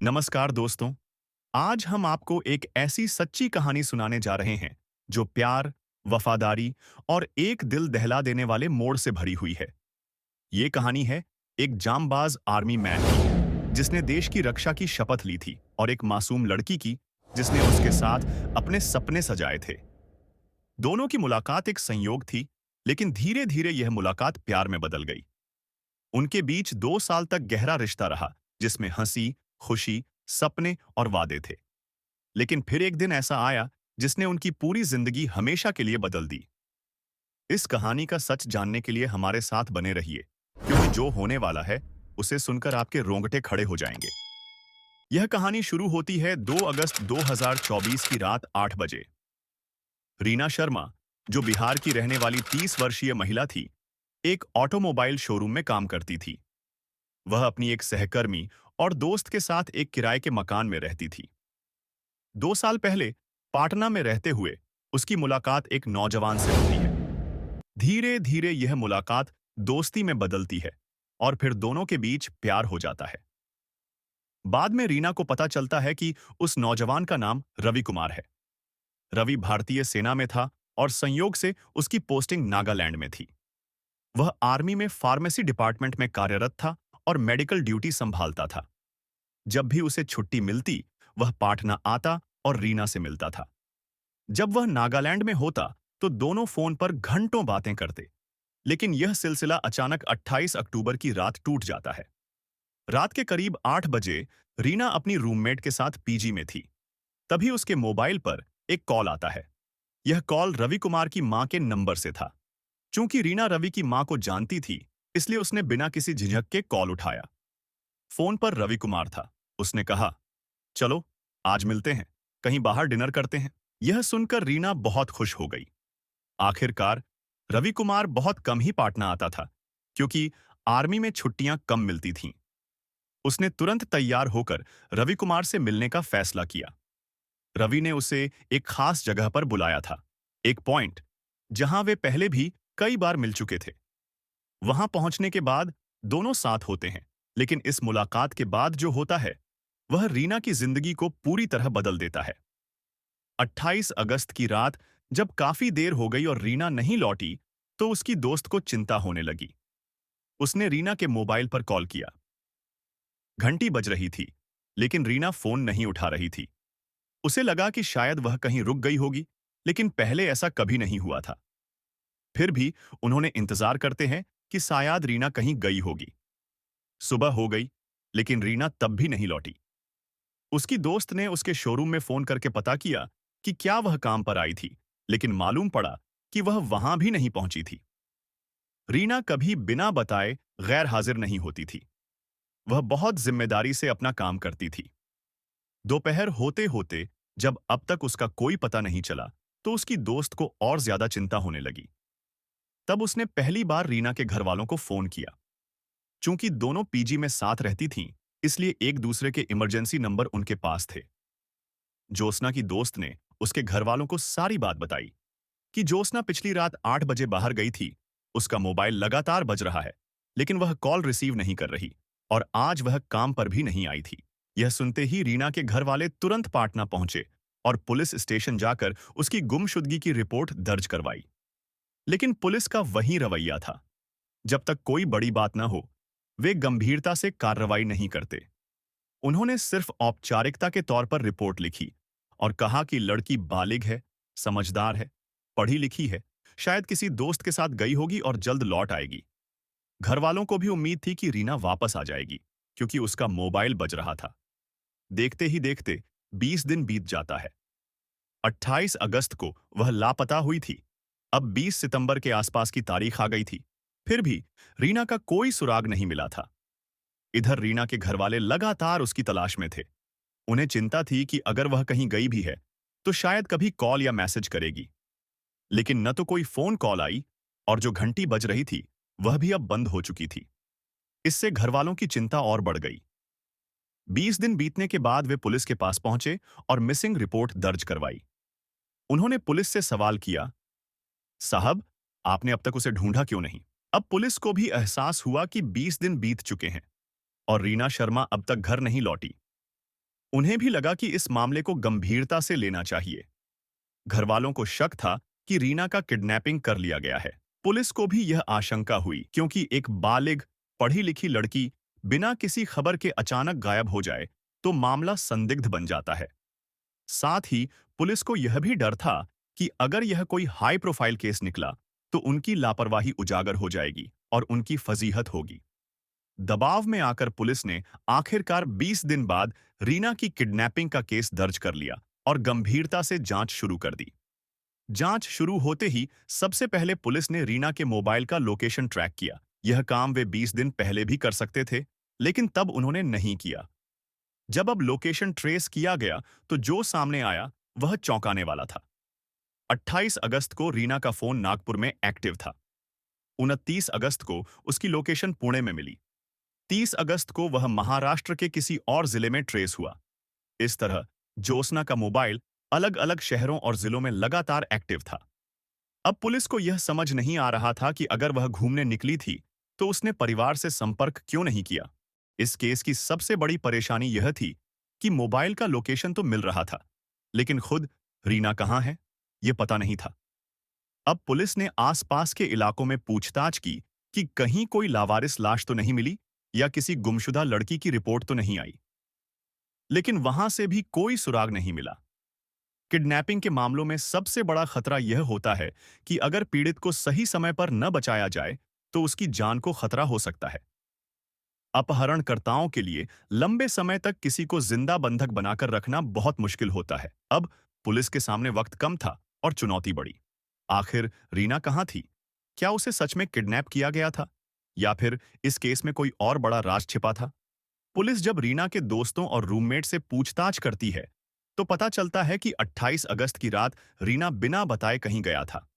नमस्कार दोस्तों। आज हम आपको एक ऐसी सच्ची कहानी सुनाने जा रहे हैं जो प्यार, वफादारी और एक दिल दहला देने वाले मोड़ से भरी हुई है। ये कहानी है एक जांबाज आर्मी मैन की जिसने देश की रक्षा की शपथ ली थी और एक मासूम लड़की की जिसने उसके साथ अपने सपने सजाए थे। दोनों की मुलाकात एक संयोग थी, लेकिन धीरे धीरे यह मुलाकात प्यार में बदल गई। उनके बीच 2 साल तक गहरा रिश्ता रहा, जिसमें हंसी, खुशी, सपने और वादे थे। लेकिन फिर एक दिन ऐसा आया जिसने उनकी पूरी जिंदगी हमेशा के लिए बदल दी। इस कहानी का सच जानने के लिए हमारे साथ बने रहिए, क्योंकि जो होने वाला है उसे सुनकर आपके रोंगटे खड़े हो जाएंगे। यह कहानी शुरू होती है 2 अगस्त 2024 की रात 8 बजे। रीना शर्मा, जो बिहार की रहने वाली 30 वर्षीय महिला थी, एक ऑटोमोबाइल शोरूम में काम करती थी। वह अपनी एक सहकर्मी और दोस्त के साथ एक किराए के मकान में रहती थी। 2 साल पहले पाटना में रहते हुए उसकी मुलाकात एक नौजवान से होती है। धीरे धीरे यह मुलाकात दोस्ती में बदलती है और फिर दोनों के बीच प्यार हो जाता है। बाद में रीना को पता चलता है कि उस नौजवान का नाम रवि कुमार है। रवि भारतीय सेना में था और संयोग से उसकी पोस्टिंग नागालैंड में थी। वह आर्मी में फार्मेसी डिपार्टमेंट में कार्यरत था और मेडिकल ड्यूटी संभालता था। जब भी उसे छुट्टी मिलती, वह पाटना आता और रीना से मिलता था। जब वह नागालैंड में होता, तो दोनों फोन पर घंटों बातें करते। लेकिन यह सिलसिला अचानक 28 अक्टूबर की रात टूट जाता है। रात के करीब 8 बजे रीना अपनी रूममेट के साथ पीजी में थी। तभी उसके मोबाइल पर एक कॉल आता है। यह कॉल रवि कुमार की मां के नंबर से था। चूंकि रीना रवि की मां को जानती थी, इसलिए उसने बिना किसी झिझक के कॉल उठाया। फोन पर रवि कुमार था। उसने कहा, चलो आज मिलते हैं, कहीं बाहर डिनर करते हैं। यह सुनकर रीना बहुत खुश हो गई। आखिरकार रवि कुमार बहुत कम ही पाटना आता था, क्योंकि आर्मी में छुट्टियां कम मिलती थीं। उसने तुरंत तैयार होकर रवि कुमार से मिलने का फैसला किया। रवि ने उसे एक खास जगह पर बुलाया था, एक पॉइंट जहां वे पहले भी कई बार मिल चुके थे। वहां पहुंचने के बाद दोनों साथ होते हैं, लेकिन इस मुलाकात के बाद जो होता है वह रीना की जिंदगी को पूरी तरह बदल देता है। 28 अगस्त की रात जब काफी देर हो गई और रीना नहीं लौटी, तो उसकी दोस्त को चिंता होने लगी। उसने रीना के मोबाइल पर कॉल किया। घंटी बज रही थी, लेकिन रीना फोन नहीं उठा रही थी। उसे लगा कि शायद वह कहीं रुक गई होगी, लेकिन पहले ऐसा कभी नहीं हुआ था। फिर भी उन्होंने इंतजार करते हैं कि शायद रीना कहीं गई होगी। सुबह हो गई, लेकिन रीना तब भी नहीं लौटी। उसकी दोस्त ने उसके शोरूम में फोन करके पता किया कि क्या वह काम पर आई थी, लेकिन मालूम पड़ा कि वह वहां भी नहीं पहुंची थी। रीना कभी बिना बताए गैर हाजिर नहीं होती थी। वह बहुत जिम्मेदारी से अपना काम करती थी। दोपहर होते होते जब अब तक उसका कोई पता नहीं चला, तो उसकी दोस्त को और ज्यादा चिंता होने लगी। तब उसने पहली बार रीना के घर वालों को फोन किया। चूंकि दोनों पीजी में साथ रहती थीं, इसलिए एक दूसरे के इमरजेंसी नंबर उनके पास थे। ज्योत्सना की दोस्त ने उसके घर वालों को सारी बात बताई कि ज्योत्सना पिछली रात 8 बजे बाहर गई थी। उसका मोबाइल लगातार बज रहा है, लेकिन वह कॉल रिसीव नहीं कर रही और आज वह काम पर भी नहीं आई थी। यह सुनते ही रीना के घर वाले तुरंत पाटना पहुंचे और पुलिस स्टेशन जाकर उसकी गुमशुदगी की रिपोर्ट दर्ज करवाई। लेकिन पुलिस का वही रवैया था। जब तक कोई बड़ी बात न हो, वे गंभीरता से कार्रवाई नहीं करते। उन्होंने सिर्फ औपचारिकता के तौर पर रिपोर्ट लिखी और कहा कि लड़की बालिग है, समझदार है, पढ़ी लिखी है, शायद किसी दोस्त के साथ गई होगी और जल्द लौट आएगी। घर वालों को भी उम्मीद थी कि रीना वापस आ जाएगी, क्योंकि उसका मोबाइल बज रहा था। देखते ही देखते 20 दिन बीत जाता है। 28 अगस्त को वह लापता हुई थी। अब 20 सितंबर के आसपास की तारीख आ गई थी। फिर भी रीना का कोई सुराग नहीं मिला था। इधर रीना के घरवाले लगातार उसकी तलाश में थे। उन्हें चिंता थी कि अगर वह कहीं गई भी है, तो शायद कभी कॉल या मैसेज करेगी। लेकिन न तो कोई फोन कॉल आई और जो घंटी बज रही थी, वह भी अब बंद हो चुकी थी। इससे घरवालों की चिंता और बढ़ गई। 20 दिन बीतने के बाद वे पुलिस के पास पहुंचे और मिसिंग रिपोर्ट दर्ज करवाई। उन्होंने पुलिस से सवाल किया, साहब, आपने अब तक उसे ढूंढा क्यों नहीं? अब पुलिस को भी एहसास हुआ कि 20 दिन बीत चुके हैं और रीना शर्मा अब तक घर नहीं लौटी। उन्हें भी लगा कि इस मामले को गंभीरता से लेना चाहिए। घरवालों को शक था कि रीना का किडनैपिंग कर लिया गया है। पुलिस को भी यह आशंका हुई क्योंकि एक बालिग, पढ़ी लिखी लड़की बिना किसी खबर के अचानक गायब हो जाए तो मामला संदिग्ध बन जाता है। साथ ही पुलिस को यह भी डर था कि अगर यह कोई हाई प्रोफाइल केस निकला तो उनकी लापरवाही उजागर हो जाएगी और उनकी फजीहत होगी। दबाव में आकर पुलिस ने आखिरकार 20 दिन बाद रीना की किडनैपिंग का केस दर्ज कर लिया और गंभीरता से जांच शुरू कर दी। जांच शुरू होते ही सबसे पहले पुलिस ने रीना के मोबाइल का लोकेशन ट्रैक किया। यह काम वे 20 दिन पहले भी कर सकते थे, लेकिन तब उन्होंने नहीं किया। जब अब लोकेशन ट्रेस किया गया तो जो सामने आया वह चौंकाने वाला था। 28 अगस्त को रीना का फोन नागपुर में एक्टिव था। 29 अगस्त को उसकी लोकेशन पुणे में मिली। 30 अगस्त को वह महाराष्ट्र के किसी और जिले में ट्रेस हुआ। इस तरह ज्योत्सना का मोबाइल अलग अलग शहरों और जिलों में लगातार एक्टिव था। अब पुलिस को यह समझ नहीं आ रहा था कि अगर वह घूमने निकली थी तो उसने परिवार से संपर्क क्यों नहीं किया। इस केस की सबसे बड़ी परेशानी यह थी कि मोबाइल का लोकेशन तो मिल रहा था, लेकिन खुद रीना कहाँ है यह पता नहीं था। अब पुलिस ने आसपास के इलाकों में पूछताछ की कि कहीं कोई लावारिस लाश तो नहीं मिली या किसी गुमशुदा लड़की की रिपोर्ट तो नहीं आई, लेकिन वहां से भी कोई सुराग नहीं मिला। किडनैपिंग के मामलों में सबसे बड़ा खतरा यह होता है कि अगर पीड़ित को सही समय पर न बचाया जाए तो उसकी जान को खतरा हो सकता है। अपहरणकर्ताओं के लिए लंबे समय तक किसी को जिंदा बंधक बनाकर रखना बहुत मुश्किल होता है। अब पुलिस के सामने वक्त कम था और चुनौती बढ़ी। आखिर रीना कहाँ थी? क्या उसे सच में किडनैप किया गया था या फिर इस केस में कोई और बड़ा राज छिपा था? पुलिस जब रीना के दोस्तों और रूममेट से पूछताछ करती है तो पता चलता है कि 28 अगस्त की रात रीना बिना बताए कहीं गया था।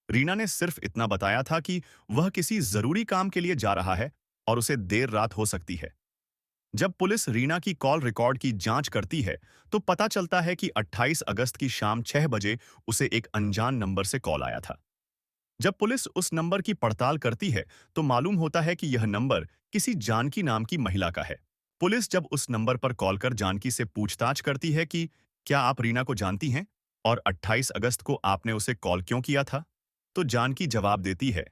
रीना ने सिर्फ इतना बताया था कि वह किसी जरूरी काम के लिए जा रहा है और उसे देर रात हो सकती है। जब पुलिस रीना की कॉल रिकॉर्ड की जांच करती है तो पता चलता है कि 28 अगस्त की शाम 6 बजे उसे एक अनजान नंबर से कॉल आया था। जब पुलिस उस नंबर की पड़ताल करती है तो मालूम होता है कि यह नंबर किसी जानकी नाम की महिला का है। पुलिस जब उस नंबर पर कॉल कर जानकी से पूछताछ करती है कि क्या आप रीना को जानती हैं और 28 अगस्त को आपने उसे कॉल क्यों किया था, तो जानकी जवाब देती है,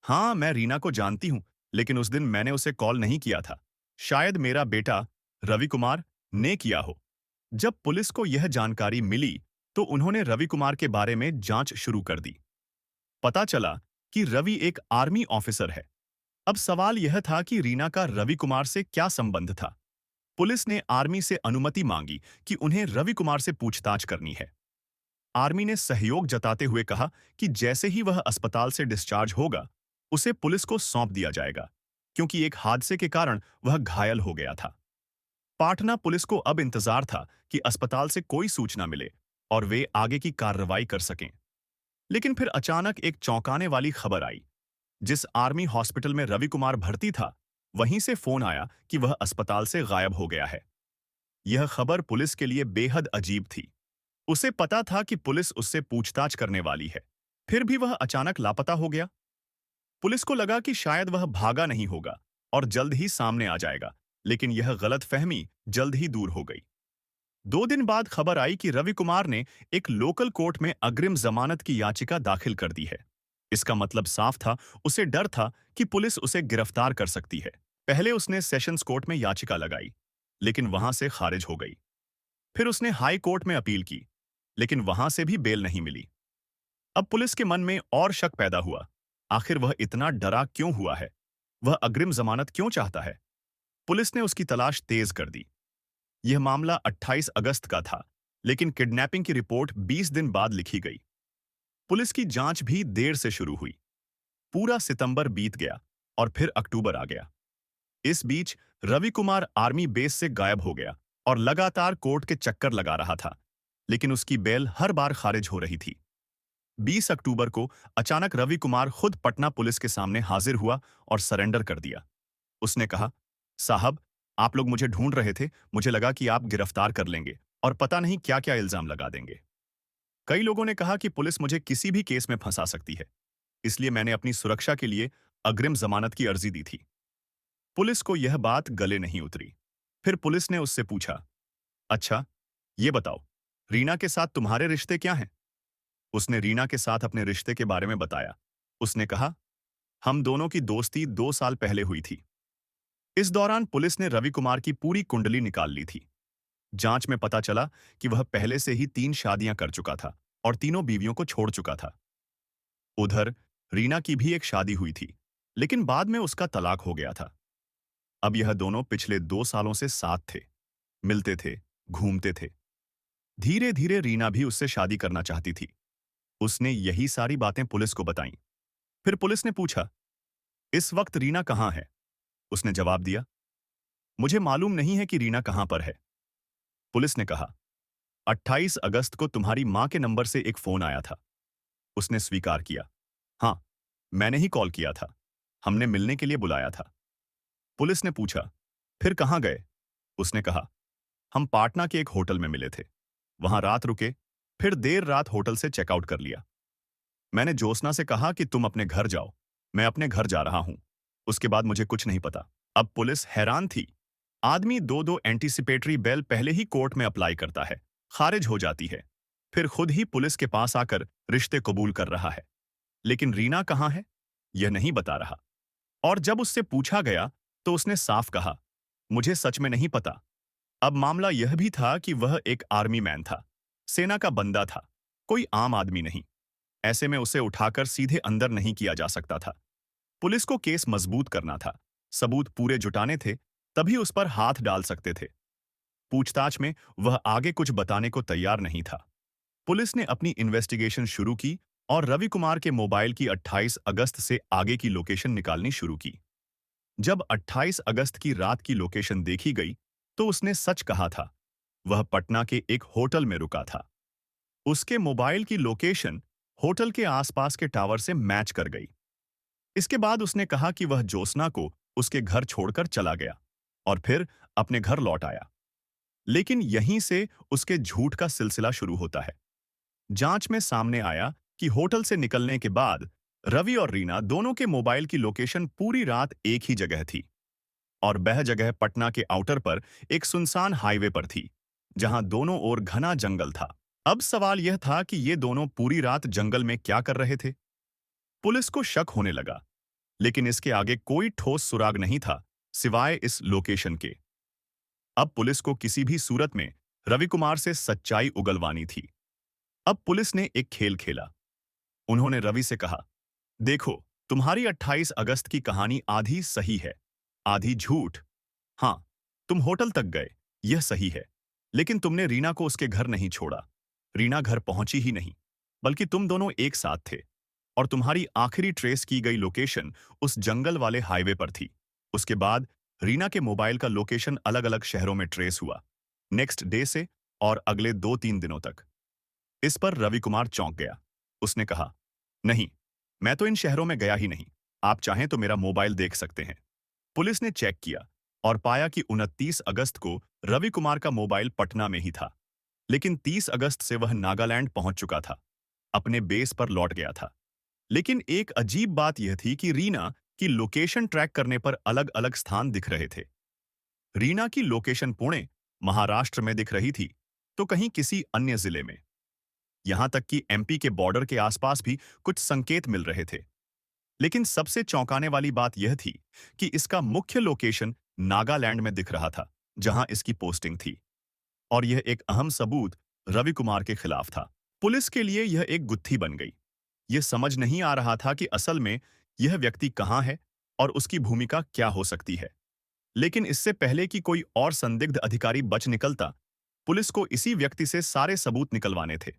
हाँ मैं रीना को जानती हूँ, लेकिन उस दिन मैंने उसे कॉल नहीं किया था। शायद मेरा बेटा रवि कुमार ने किया हो। जब पुलिस को यह जानकारी मिली तो उन्होंने रवि कुमार के बारे में जांच शुरू कर दी। पता चला कि रवि एक आर्मी ऑफिसर है। अब सवाल यह था कि रीना का रवि कुमार से क्या संबंध था। पुलिस ने आर्मी से अनुमति मांगी कि उन्हें रवि कुमार से पूछताछ करनी है। आर्मी ने सहयोग जताते हुए कहा कि जैसे ही वह अस्पताल से डिस्चार्ज होगा उसे पुलिस को सौंप दिया जाएगा, क्योंकि एक हादसे के कारण वह घायल हो गया था। पाटना पुलिस को अब इंतजार था कि अस्पताल से कोई सूचना मिले और वे आगे की कार्रवाई कर सकें। लेकिन फिर अचानक एक चौंकाने वाली खबर आई। जिस आर्मी हॉस्पिटल में रवि कुमार भर्ती था वहीं से फोन आया कि वह अस्पताल से गायब हो गया है। यह खबर पुलिस के लिए बेहद अजीब थी। उसे पता था कि पुलिस उससे पूछताछ करने वाली है, फिर भी वह अचानक लापता हो गया। पुलिस को लगा कि शायद वह भागा नहीं होगा और जल्द ही सामने आ जाएगा, लेकिन यह गलतफहमी जल्द ही दूर हो गई। 2 दिन बाद खबर आई कि रवि कुमार ने एक लोकल कोर्ट में अग्रिम जमानत की याचिका दाखिल कर दी है। इसका मतलब साफ था, उसे डर था कि पुलिस उसे गिरफ्तार कर सकती है। पहले उसने सेशंस कोर्ट में याचिका लगाई, लेकिन वहां से खारिज हो गई। फिर उसने हाई कोर्ट में अपील की, लेकिन वहां से भी बेल नहीं मिली। अब पुलिस के मन में और शक पैदा हुआ। आखिर वह इतना डरा क्यों हुआ है? वह अग्रिम जमानत क्यों चाहता है? पुलिस ने उसकी तलाश तेज कर दी। यह मामला 28 अगस्त का था, लेकिन किडनैपिंग की रिपोर्ट 20 दिन बाद लिखी गई। पुलिस की जांच भी देर से शुरू हुई। पूरा सितंबर बीत गया और फिर अक्टूबर आ गया। इस बीच रवि कुमार आर्मी बेस से गायब हो गया और लगातार कोर्ट के चक्कर लगा रहा था, लेकिन उसकी बेल हर बार खारिज हो रही थी। 20 अक्टूबर को अचानक रवि कुमार खुद पटना पुलिस के सामने हाजिर हुआ और सरेंडर कर दिया। उसने कहा, साहब, आप लोग मुझे ढूंढ रहे थे, मुझे लगा कि आप गिरफ्तार कर लेंगे और पता नहीं क्या क्या इल्जाम लगा देंगे। कई लोगों ने कहा कि पुलिस मुझे किसी भी केस में फंसा सकती है, इसलिए मैंने अपनी सुरक्षा के लिए अग्रिम जमानत की अर्जी दी थी। पुलिस को यह बात गले नहीं उतरी। फिर पुलिस ने उससे पूछा, अच्छा, ये बताओ, रीना के साथ तुम्हारे रिश्ते क्या हैं? उसने रीना के साथ अपने रिश्ते के बारे में बताया। उसने कहा, हम दोनों की दोस्ती 2 साल पहले हुई थी। इस दौरान पुलिस ने रवि कुमार की पूरी कुंडली निकाल ली थी। जांच में पता चला कि वह पहले से ही 3 शादियां कर चुका था और तीनों बीवियों को छोड़ चुका था। उधर रीना की भी एक शादी हुई थी, लेकिन बाद में उसका तलाक हो गया था। अब यह दोनों पिछले 2 सालों से साथ थे, मिलते थे, घूमते थे। धीरे धीरे रीना भी उससे शादी करना चाहती थी। उसने यही सारी बातें पुलिस को बताईं। फिर पुलिस ने पूछा, इस वक्त रीना कहाँ है? उसने जवाब दिया, मुझे मालूम नहीं है कि रीना कहाँ पर है। पुलिस ने कहा, 28 अगस्त को तुम्हारी मां के नंबर से एक फोन आया था। उसने स्वीकार किया, हाँ, मैंने ही कॉल किया था। हमने मिलने के लिए बुलाया था। पुलिस ने पूछा, फिर कहाँ गए? उसने कहा, हम पाटना के एक होटल में मिले थे। वहां रात रुके, फिर देर रात होटल से चेकआउट कर लिया। मैंने ज्योत्सना से कहा कि तुम अपने घर जाओ, मैं अपने घर जा रहा हूं। उसके बाद मुझे कुछ नहीं पता। अब पुलिस हैरान थी। आदमी दो दो एंटीसिपेटरी बेल पहले ही कोर्ट में अप्लाई करता है, खारिज हो जाती है, फिर खुद ही पुलिस के पास आकर रिश्ते कबूल कर रहा है। लेकिन रीना कहाँ है? यह नहीं बता रहा। और जब उससे पूछा गया तो उसने साफ कहा, मुझे सच में नहीं पता। अब मामला यह भी था कि वह एक आर्मी मैन था, सेना का बंदा था, कोई आम आदमी नहीं। ऐसे में उसे उठाकर सीधे अंदर नहीं किया जा सकता था। पुलिस को केस मजबूत करना था, सबूत पूरे जुटाने थे, तभी उस पर हाथ डाल सकते थे। पूछताछ में वह आगे कुछ बताने को तैयार नहीं था। पुलिस ने अपनी इन्वेस्टिगेशन शुरू की और रवि कुमार के मोबाइल की 28 अगस्त से आगे की लोकेशन निकालनी शुरू की। जब 28 अगस्त की रात की लोकेशन देखी गई, तो उसने सच कहा था। वह पटना के एक होटल में रुका था। उसके मोबाइल की लोकेशन होटल के आसपास के टावर से मैच कर गई। इसके बाद उसने कहा कि वह ज्योत्सना को उसके घर छोड़कर चला गया और फिर अपने घर लौट आया। लेकिन यहीं से उसके झूठ का सिलसिला शुरू होता है। जांच में सामने आया कि होटल से निकलने के बाद रवि और रीना दोनों के मोबाइल की लोकेशन पूरी रात एक ही जगह थी और वह जगह पटना के आउटर पर एक सुनसान हाईवे पर थी, जहां दोनों ओर घना जंगल था। अब सवाल यह था कि ये दोनों पूरी रात जंगल में क्या कर रहे थे? पुलिस को शक होने लगा, लेकिन इसके आगे कोई ठोस सुराग नहीं था, सिवाय इस लोकेशन के। अब पुलिस को किसी भी सूरत में रवि कुमार से सच्चाई उगलवानी थी। अब पुलिस ने एक खेल खेला। उन्होंने रवि से कहा, देखो, तुम्हारी 28 अगस्त की कहानी आधी सही है, आधी झूठ। हाँ, तुम होटल तक गए, यह सही है, लेकिन तुमने रीना को उसके घर नहीं छोड़ा। रीना घर पहुंची ही नहीं, बल्कि तुम दोनों एक साथ थे और तुम्हारी आखिरी ट्रेस की गई लोकेशन उस जंगल वाले हाईवे पर थी। उसके बाद रीना के मोबाइल का लोकेशन अलग-अलग शहरों में ट्रेस हुआ, नेक्स्ट डे से और अगले 2-3 दिनों तक। इस पर रवि कुमार चौंक गया। उसने कहा, नहीं, मैं तो इन शहरों में गया ही नहीं। आप चाहें तो मेरा मोबाइल देख सकते हैं। पुलिस ने चेक किया और पाया कि 29 अगस्त को रवि कुमार का मोबाइल पटना में ही था, लेकिन 30 अगस्त से वह नागालैंड पहुंच चुका था, अपने बेस पर लौट गया था। लेकिन एक अजीब बात यह थी कि रीना की लोकेशन ट्रैक करने पर अलग-अलग स्थान दिख रहे थे। रीना की लोकेशन पुणे, महाराष्ट्र में दिख रही थी, तो कहीं किसी अन्य जिले में। यहां तक कि एमपी के बॉर्डर के आसपास भी कुछ संकेत मिल रहे थे। लेकिन सबसे चौंकाने वाली बात यह थी कि इसका मुख्य लोकेशन नागालैंड में दिख रहा था, जहां इसकी पोस्टिंग थी। और यह एक अहम सबूत रवि कुमार के खिलाफ था। पुलिस के लिए यह एक गुत्थी बन गई। यह समझ नहीं आ रहा था कि असल में यह व्यक्ति कहाँ है और उसकी भूमिका क्या हो सकती है। लेकिन इससे पहले कि कोई और संदिग्ध अधिकारी बच निकलता, पुलिस को इसी व्यक्ति से सारे सबूत निकलवाने थे।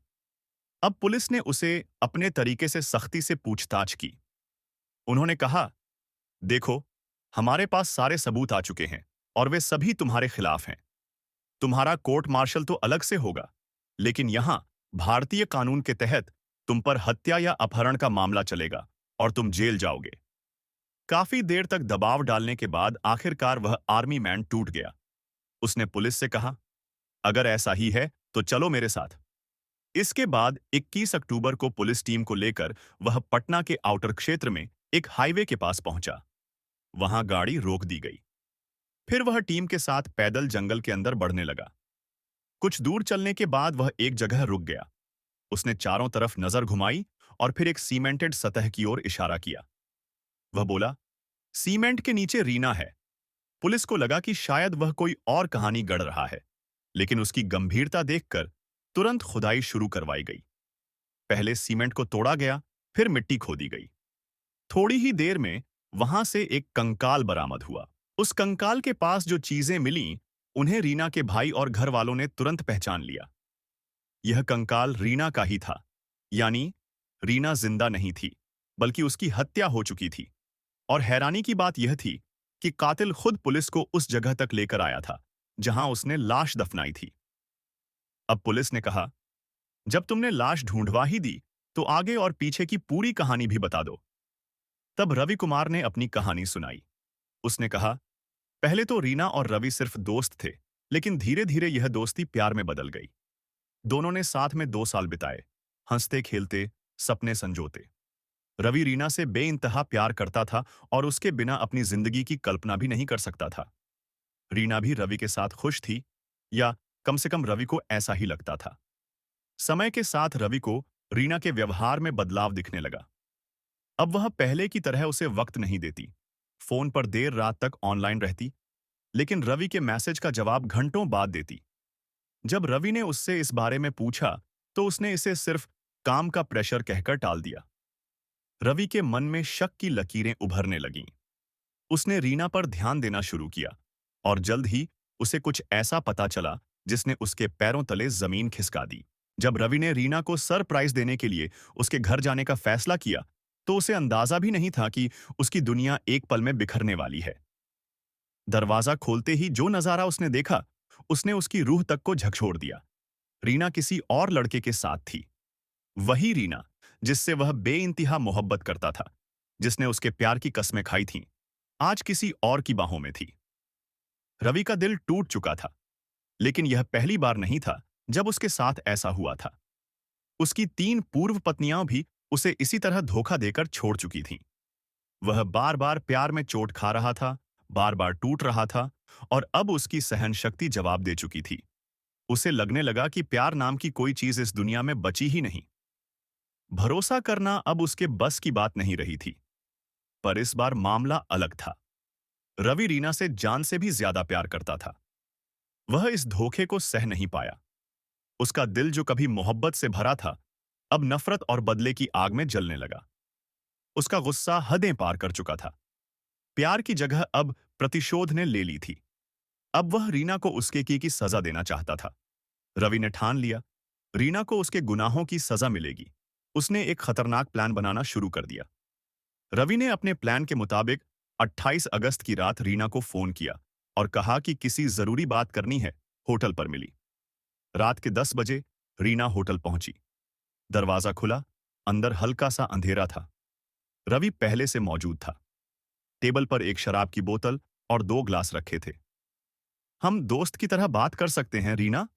अब पुलिस ने उसे अपने तरीके से सख्ती से पूछताछ की। उन्होंने कहा, देखो, हमारे पास सारे सबूत आ चुके हैं और वे सभी तुम्हारे खिलाफ हैं। तुम्हारा कोर्ट मार्शल तो अलग से होगा, लेकिन यहां भारतीय कानून के तहत तुम पर हत्या या अपहरण का मामला चलेगा और तुम जेल जाओगे। काफी देर तक दबाव डालने के बाद आखिरकार वह आर्मी मैन टूट गया। उसने पुलिस से कहा, अगर ऐसा ही है तो चलो मेरे साथ। इसके बाद 21 अक्टूबर को पुलिस टीम को लेकर वह पटना के आउटर क्षेत्र में एक हाईवे के पास पहुंचा। वहां गाड़ी रोक दी गई। फिर वह टीम के साथ पैदल जंगल के अंदर बढ़ने लगा। कुछ दूर चलने के बाद वह एक जगह रुक गया। उसने चारों तरफ नजर घुमाई और फिर एक सीमेंटेड सतह की ओर इशारा किया। वह बोला, सीमेंट के नीचे रीना है। पुलिस को लगा कि शायद वह कोई और कहानी गढ़ रहा है, लेकिन उसकी गंभीरता देखकर तुरंत खुदाई शुरू करवाई गई। पहले सीमेंट को तोड़ा गया, फिर मिट्टी खोदी गई। थोड़ी ही देर में वहां से एक कंकाल बरामद हुआ। उस कंकाल के पास जो चीजें मिलीं, उन्हें रीना के भाई और घर वालों ने तुरंत पहचान लिया। यह कंकाल रीना का ही था, यानी रीना जिंदा नहीं थी, बल्कि उसकी हत्या हो चुकी थी। और हैरानी की बात यह थी कि कातिल खुद पुलिस को उस जगह तक लेकर आया था जहां उसने लाश दफनाई थी। अब पुलिस ने कहा, जब तुमने लाश ढूंढवा ही दी, तो आगे और पीछे की पूरी कहानी भी बता दो। तब रवि कुमार ने अपनी कहानी सुनाई। उसने कहा, पहले तो रीना और रवि सिर्फ दोस्त थे, लेकिन धीरे धीरे यह दोस्ती प्यार में बदल गई। दोनों ने साथ में 2 साल बिताए, हंसते खेलते, सपने संजोते। रवि रीना से बेइंतहा प्यार करता था और उसके बिना अपनी जिंदगी की कल्पना भी नहीं कर सकता था। रीना भी रवि के साथ खुश थी, या कम से कम रवि को ऐसा ही लगता था। समय के साथ रवि को रीना के व्यवहार में बदलाव दिखने लगा। अब वह पहले की तरह उसे वक्त नहीं देती, फोन पर देर रात तक ऑनलाइन रहती, लेकिन रवि के मैसेज का जवाब घंटों बाद देती। जब रवि ने उससे इस बारे में पूछा, तो उसने इसे सिर्फ काम का प्रेशर कहकर टाल दिया। रवि के मन में शक की लकीरें उभरने लगीं। उसने रीना पर ध्यान देना शुरू किया, और जल्द ही उसे कुछ ऐसा पता चला जिसने उसके पैरों तले जमीन खिसका दी। जब रवि ने रीना को सरप्राइज देने के लिए उसके घर जाने का फैसला किया, तो उसे अंदाजा भी नहीं था कि उसकी दुनिया एक पल में बिखरने वाली है। दरवाजा खोलते ही जो नजारा उसने देखा, उसने उसकी रूह तक को झकझोर दिया। रीना किसी और लड़के के साथ थी। वही रीना जिससे वह बेइंतहा मोहब्बत करता था, जिसने उसके प्यार की कस्में खाई थीं, आज किसी और की बाहों में थी। रवि का दिल टूट चुका था, लेकिन यह पहली बार नहीं था जब उसके साथ ऐसा हुआ था। उसकी 3 पूर्व पत्नियां भी उसे इसी तरह धोखा देकर छोड़ चुकी थीं। वह बार बार प्यार में चोट खा रहा था, बार बार टूट रहा था, और अब उसकी सहन शक्ति जवाब दे चुकी थी। उसे लगने लगा कि प्यार नाम की कोई चीज इस दुनिया में बची ही नहीं। भरोसा करना अब उसके बस की बात नहीं रही थी। पर इस बार मामला अलग था। रवि रीना से जान से भी ज्यादा प्यार करता था। वह इस धोखे को सह नहीं पाया। उसका दिल जो कभी मोहब्बत से भरा था, अब नफरत और बदले की आग में जलने लगा। उसका गुस्सा हदें पार कर चुका था। प्यार की जगह अब प्रतिशोध ने ले ली थी। अब वह रीना को उसके की सजा देना चाहता था। रवि ने ठान लिया, रीना को उसके गुनाहों की सजा मिलेगी। उसने एक खतरनाक प्लान बनाना शुरू कर दिया। रवि ने अपने प्लान के मुताबिक 28 अगस्त की रात रीना को फोन किया और कहा कि किसी जरूरी बात करनी है। होटल पर मिली। रात के 10 बजे रीना होटल पहुंची। दरवाजा खुला, अंदर हल्का सा अंधेरा था। रवि पहले से मौजूद था। टेबल पर एक शराब की बोतल और 2 ग्लास रखे थे। हम दोस्त की तरह बात कर सकते हैं रीना?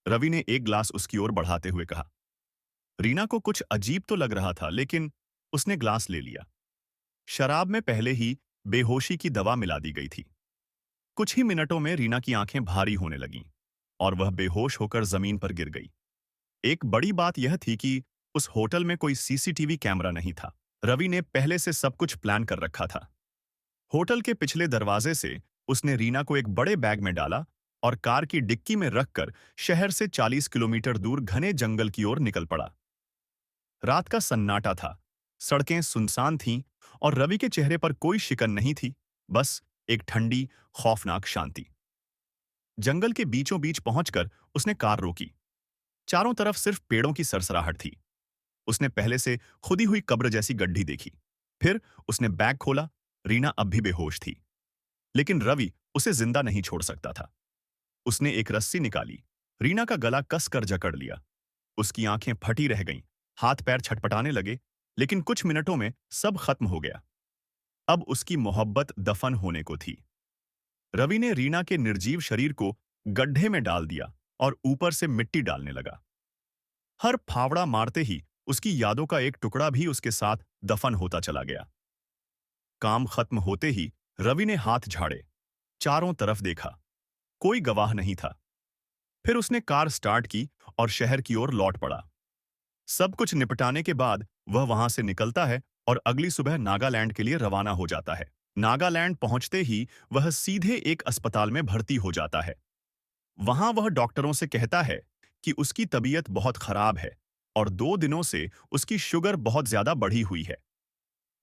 रवि ने एक ग्लास उसकी ओर बढ़ाते हुए कहा। रीना को कुछ अजीब तो लग रहा था, लेकिन उसने ग्लास ले लिया। शराब में पहले ही बेहोशी की दवा मिला दी गई थी। कुछ ही मिनटों में रीना की आंखें भारी होने लगीं और वह बेहोश होकर जमीन पर गिर गई। एक बड़ी बात यह थी कि उस होटल में कोई सीसीटीवी कैमरा नहीं था। रवि ने पहले से सब कुछ प्लान कर रखा था। होटल के पिछले दरवाजे से उसने रीना को एक बड़े बैग में डाला और कार की डिक्की में रखकर शहर से 40 किलोमीटर दूर घने जंगल की ओर निकल पड़ा। रात का सन्नाटा था, सड़कें सुनसान थीं और रवि के चेहरे पर कोई शिकन नहीं थी, बस एक ठंडी, खौफनाक शांति। जंगल के बीचों बीच पहुंचकर उसने कार रोकी। चारों तरफ सिर्फ पेड़ों की सरसराहट थी। उसने पहले से खुदी हुई कब्र जैसी गड्ढी देखी। फिर उसने बैग खोला। रीना अब भी बेहोश थी, लेकिन रवि उसे जिंदा नहीं छोड़ सकता था। उसने एक रस्सी निकाली, रीना का गला कसकर जकड़ लिया। उसकी आंखें फटी रह गईं, हाथ पैर छटपटाने लगे, लेकिन कुछ मिनटों में सब खत्म हो गया। अब उसकी मोहब्बत दफन होने को थी। रवि ने रीना के निर्जीव शरीर को गड्ढे में डाल दिया और ऊपर से मिट्टी डालने लगा। हर फावड़ा मारते ही उसकी यादों का एक टुकड़ा भी उसके साथ दफन होता चला गया। काम खत्म होते ही रवि ने हाथ झाड़े, चारों तरफ देखा। कोई गवाह नहीं था। फिर उसने कार स्टार्ट की और शहर की ओर लौट पड़ा। सब कुछ निपटाने के बाद वह वहां से निकलता है और अगली सुबह नागालैंड के लिए रवाना हो जाता है। नागालैंड पहुंचते ही वह सीधे एक अस्पताल में भर्ती हो जाता है। वहां वह डॉक्टरों से कहता है कि उसकी तबीयत बहुत खराब है और 2 दिनों से उसकी शुगर बहुत ज्यादा बढ़ी हुई है।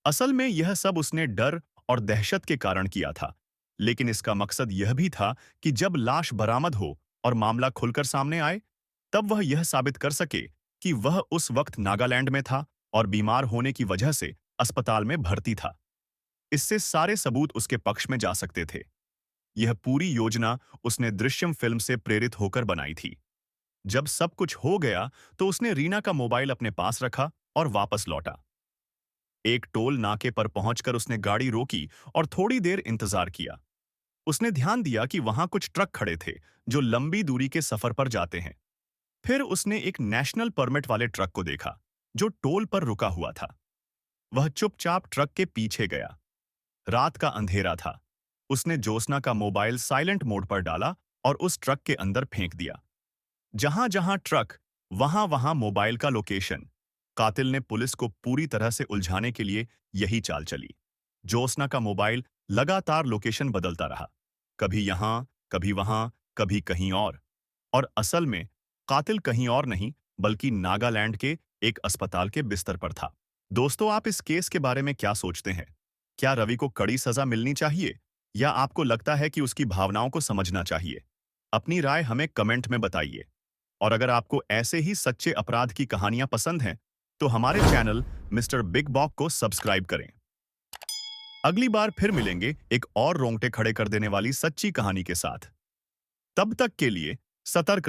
असल में यह सब उसने डर और दहशत के कारण किया था, लेकिन इसका मकसद यह भी था कि जब लाश बरामद हो और मामला खुलकर सामने आए, तब वह यह साबित कर सके कि वह उस वक्त नागालैंड में था और बीमार होने की वजह से अस्पताल में भर्ती था। इससे सारे सबूत उसके पक्ष में जा सकते थे। यह पूरी योजना उसने दृश्यम फिल्म से प्रेरित होकर बनाई थी। जब सब कुछ हो गया, तो उसने रीना का मोबाइल अपने पास रखा और वापस लौटा। एक टोल नाके पर पहुंचकर उसने गाड़ी रोकी और थोड़ी देर इंतजार किया। उसने ध्यान दिया कि वहां कुछ ट्रक खड़े थे जो लंबी दूरी के सफर पर जाते हैं। फिर उसने एक नेशनल परमिट वाले ट्रक को देखा जो टोल पर रुका हुआ था। वह चुपचाप ट्रक के पीछे गया। रात का अंधेरा था। उसने ज्योत्सना का मोबाइल साइलेंट मोड पर डाला और उस ट्रक के अंदर फेंक दिया। जहां जहां ट्रक, वहां वहां मोबाइल का लोकेशन। कातिल ने पुलिस को पूरी तरह से उलझाने के लिए यही चाल चली। ज्योत्सना का मोबाइल लगातार लोकेशन बदलता रहा, कभी यहां, कभी वहां, कभी कहीं और असल में कातिल कहीं और नहीं बल्कि नागालैंड के एक अस्पताल के बिस्तर पर था। दोस्तों, आप इस केस के बारे में क्या सोचते हैं? क्या रवि को कड़ी सजा मिलनी चाहिए या आपको लगता है कि उसकी भावनाओं को समझना चाहिए? अपनी राय हमें कमेंट में बताइए। और अगर आपको ऐसे ही सच्चे अपराध की कहानियां पसंद हैं, तो हमारे चैनल मिस्टर बिग बॉक को सब्सक्राइब करें। अगली बार फिर मिलेंगे एक और रोंगटे खड़े कर देने वाली सच्ची कहानी के साथ। तब तक के लिए सतर्क रहें।